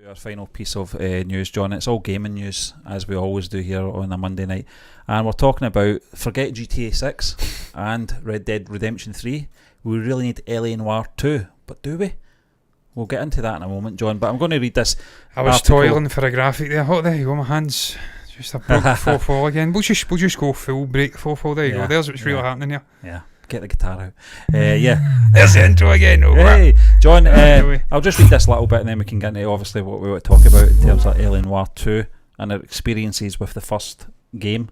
Our final piece of news, John. It's all gaming news, as we always do here on a Monday night. And we're talking about, forget GTA 6 and Red Dead Redemption 3. We really need LA Noire 2, but do we? We'll get into that in a moment, John. But I'm going to read this I was article. toiling for a graphic there. Oh, there you go, my hands. Just a broke 4-4 again. We'll just go full break 4-4. There you go. There's what's really happening here. Yeah. Get the guitar out. There's the intro again. Hey, John, I'll just read this little bit and then we can get into obviously what we want to talk about in terms of LA Noire 2 and our experiences with the first game.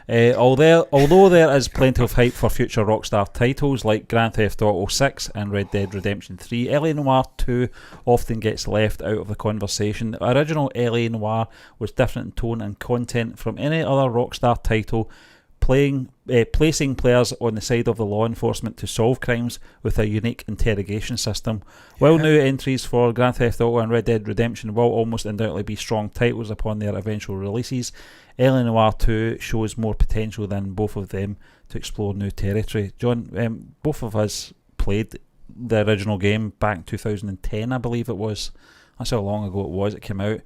Although there is plenty of hype for future Rockstar titles like Grand Theft Auto 6 and Red Dead Redemption 3, LA Noire 2 often gets left out of the conversation. The original LA Noire was different in tone and content from any other Rockstar title, placing players on the side of the law enforcement to solve crimes with a unique interrogation system. While new entries for Grand Theft Auto and Red Dead Redemption will almost undoubtedly be strong titles upon their eventual releases, LA Noire 2 shows more potential than both of them to explore new territory. John, both of us played the original game back in 2010, I believe it was. That's how long ago it was it came out.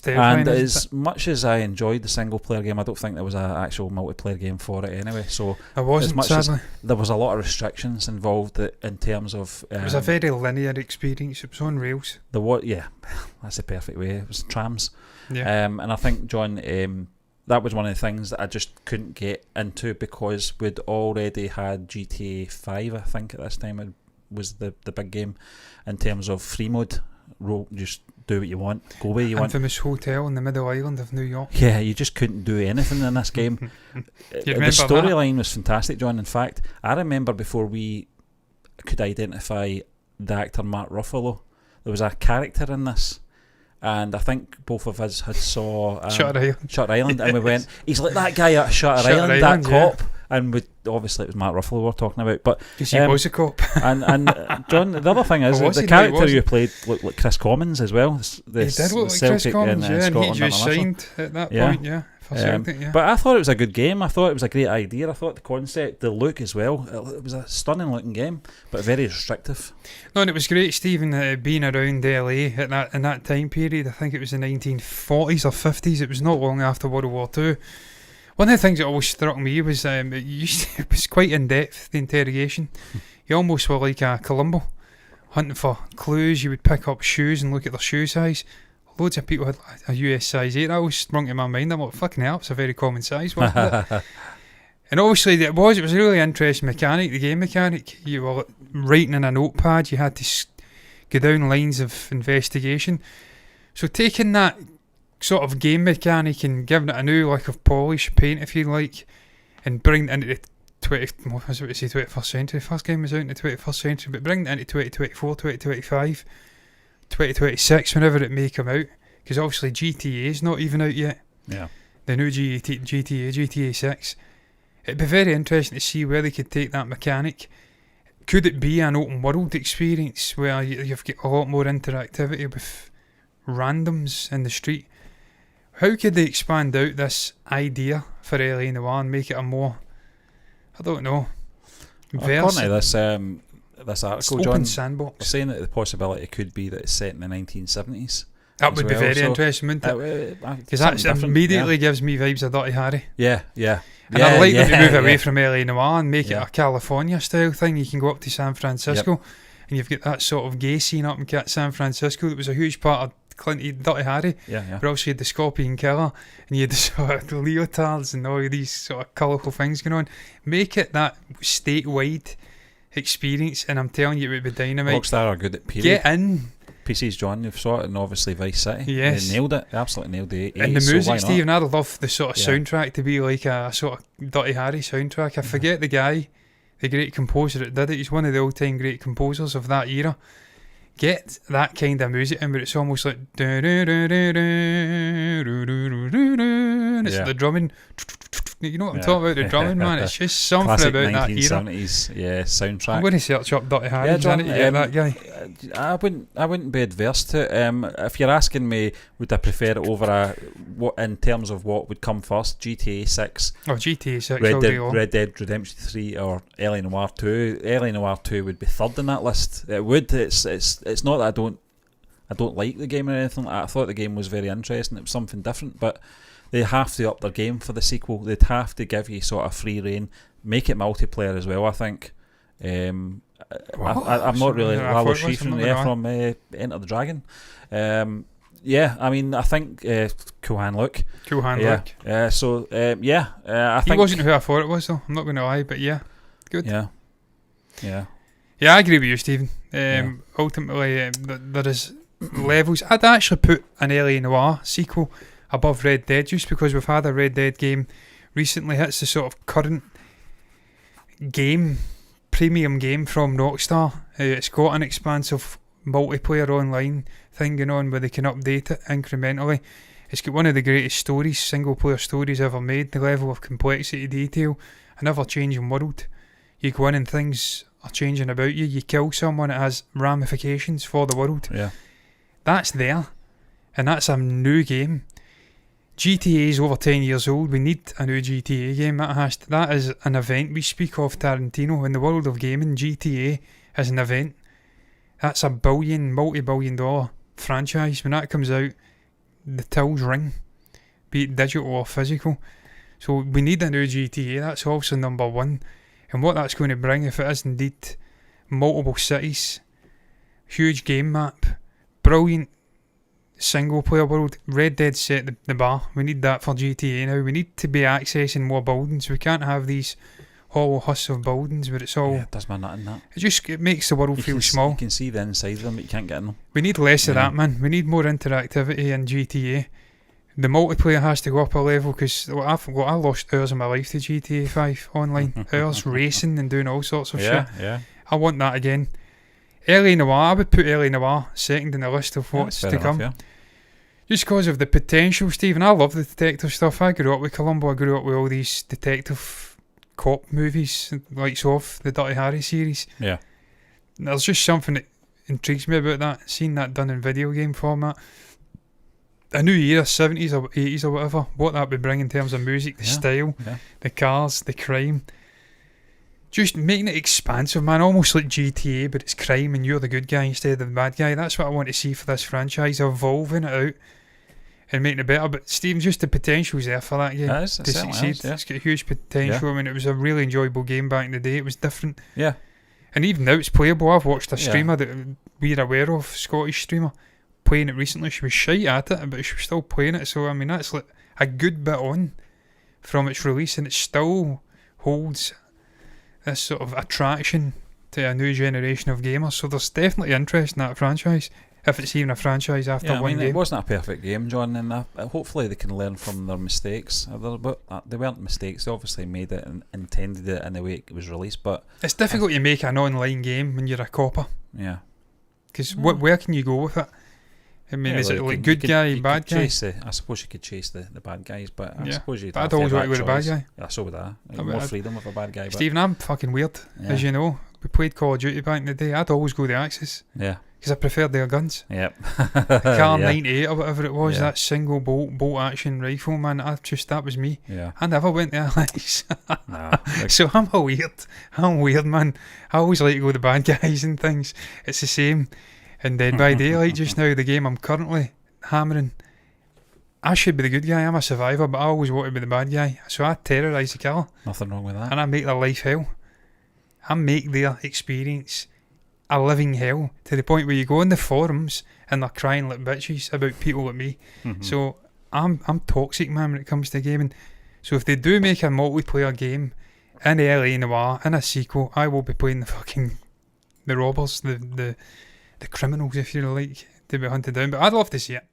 And as much as I enjoyed the single player game, I don't think there was an actual multiplayer game for it anyway. So I wasn't, sadly. There was a lot of restrictions involved in terms of it was a very linear experience. It was on rails. That's the perfect way. It was trams. Yeah. And I think, John, that was one of the things that I just couldn't get into because we'd already had GTA 5, I think at this time. It was the big game in terms of free mode. Just do what you want, go where you want. Infamous hotel in the middle island of New York. Yeah, you just couldn't do anything in this game. The storyline was fantastic, John. In fact, I remember before we could identify the actor Mark Ruffalo, there was a character in this, and I think both of us had saw Shutter Island, and we went, he's like that guy at Shutter Island, that cop. And obviously it was Mark Ruffalo we're talking about, but he was a cop. and John, the other thing is the character you played looked like Chris Commons as well. He did look like Chris Commons, and he just signed at that point, for Celtic, But I thought it was a good game. I thought it was a great idea. I thought the concept, the look as well, it was a stunning looking game, but very restrictive. No, and it was great, Stephen, being around LA in that time period. I think it was the 1940s or 50s. It was not long after World War II. One of the things that always struck me was it was quite in depth, the interrogation. You almost were like a Columbo, hunting for clues. You would pick up shoes and look at their shoe size. Loads of people had a US size 8. That always sprung to my mind. I'm like, fucking hell, it's a very common size, wasn't it? And obviously it was a really interesting mechanic, the game mechanic. You were writing in a notepad. You had to go down lines of investigation. So taking that sort of game mechanic and giving it a new lick of polish, paint if you like, and bring it into the 21st century. First game was out in the 21st century, but bring it into 2024, 2025, 2026, whenever it may come out, because obviously GTA is not even out yet. Yeah. The new GTA 6. It'd be very interesting to see where they could take that mechanic. Could it be an open world experience where you've got a lot more interactivity with randoms in the street? How could they expand out this idea for LA Noire and make it a more, I don't know, according to this article, John, sandbox. saying that the possibility could be that it's set in the 1970s. That would be very interesting, wouldn't it? Because that immediately gives me vibes of Dirty Harry. Yeah. And I'd like them to move away from LA Noire and make it a California style thing. You can go up to San Francisco and you've got that sort of gay scene up in San Francisco that was a huge part of Dirty Harry, but also you had the Scorpion Killer and you had the sort of leotards and all these sort of colourful things going on. Make it that statewide experience, and I'm telling you, it would be dynamite. Rockstar are good at period. Get in PCs, John, you've saw it, and obviously Vice City. Yes, they nailed it. They absolutely nailed it. And the music, Stephen, I'd love the sort of soundtrack to be like a sort of Dirty Harry soundtrack. I forget the guy, the great composer that did it. He's one of the all-time great composers of that era. Get that kind of music in, but it's almost like and it's the drumming. You know what I'm talking about, the drumming, man. It's just something classic about that era. 1970s, soundtrack. I'm going to search up Dirty Harry. That guy. I wouldn't be adverse to it. If you're asking me, would I prefer it over what in terms of what would come first, GTA 6? Oh, GTA 6. Red Dead Redemption 3 or LA Noire 2? LA Noire 2 would be third in that list. It would. It's not that I don't like the game or anything like that. I thought the game was very interesting. It was something different, but they have to up their game for the sequel. They'd have to give you sort of free reign, make it multiplayer as well, I think. I'm not really Walsh from Enter the Dragon. I mean, I think Kohan Luke. I think he wasn't who I thought it was, though. I'm not going to lie, but yeah, good. Yeah, I agree with you, Stephen. Ultimately, there is levels. I'd actually put an LA Noire sequel above Red Dead, just because we've had a Red Dead game recently. It's the sort of current premium game from Rockstar. It's got an expansive multiplayer online thing going on where they can update it incrementally. It's got one of the greatest single player stories ever made. The level of complexity, detail, an ever changing world. You go in and things are changing about you. You kill someone, it has ramifications for the world. That's there, and that's a new game. GTA is over 10 years old. We need a new GTA game. That is an event we speak of, Tarantino. In the world of gaming, GTA is an event. That's a multi-billion dollar franchise. When that comes out, the tills ring, be it digital or physical. So we need a new GTA. That's also number one. And what that's going to bring, if it is indeed multiple cities, huge game map, brilliant single player world. Red Dead set the bar. We need that for GTA now. We need to be accessing more buildings. We can't have these hollow husks of buildings where it's all... it does my nut in that. It makes the world feel small. You can see the inside of them, but you can't get in them. We need less of that, man. We need more interactivity in GTA. The multiplayer has to go up a level, because I lost hours of my life to GTA 5 online. Hours racing and doing all sorts of shit. I want that again. LA Noire, I would put LA Noire second in the list of what's to come. Just because of the potential, Stephen. I love the detective stuff. I grew up with Columbo. I grew up with all these detective cop movies, like the Dirty Harry series. There's just something that intrigues me about that. Seeing that done in video game format. A new era, 70s or 80s or whatever. What that would bring in terms of music, the style, the cars, the crime. Just making it expansive, man. Almost like GTA, but it's crime and you're the good guy instead of the bad guy. That's what I want to see for this franchise. Evolving it out and making it better. But Stephen, just the potential's there for that game to succeed. It's got huge potential. I mean, it was a really enjoyable game back in the day. It was different. And even now it's playable. I've watched a streamer that we're aware of, Scottish streamer, playing it recently. She was shite at it, but she was still playing it. So I mean, that's like a good bit on from its release, and it still holds this sort of attraction to a new generation of gamers. So there's definitely interest in that franchise, if it's even a franchise after one game. It wasn't a perfect game, John, and hopefully they can learn from their mistakes. They weren't mistakes. They obviously made it and intended it in the way it was released, but it's difficult to make an online game when you're a copper. Because where can you go with it? I mean, is it like good guy, bad guy? I suppose you could chase the bad guys, but I suppose you'd I'd always want to be a bad guy. Yeah, so would I. More freedom with a bad guy. Stephen, I'm fucking weird, as you know. We played Call of Duty back in the day. I'd always go the Axis. Because I preferred their guns. The Car 98 or whatever it was, that single bolt action rifle, man. That was me. I never went to Allies. So I'm weird, man. I always like to go the bad guys and things. It's the same. And Dead by Daylight just now, the game I'm currently hammering, I should be the good guy. I'm a survivor, but I always want to be the bad guy. So I terrorise the killer. Nothing wrong with that. And I make their life hell. I make their experience a living hell, to the point where you go on the forums and they're crying like bitches about people like me. So I'm toxic, man, when it comes to gaming. So if they do make a multiplayer game in LA Noire, in a sequel, I will be playing the robbers, the criminals, if you like, to be hunted down. But I'd love to see it.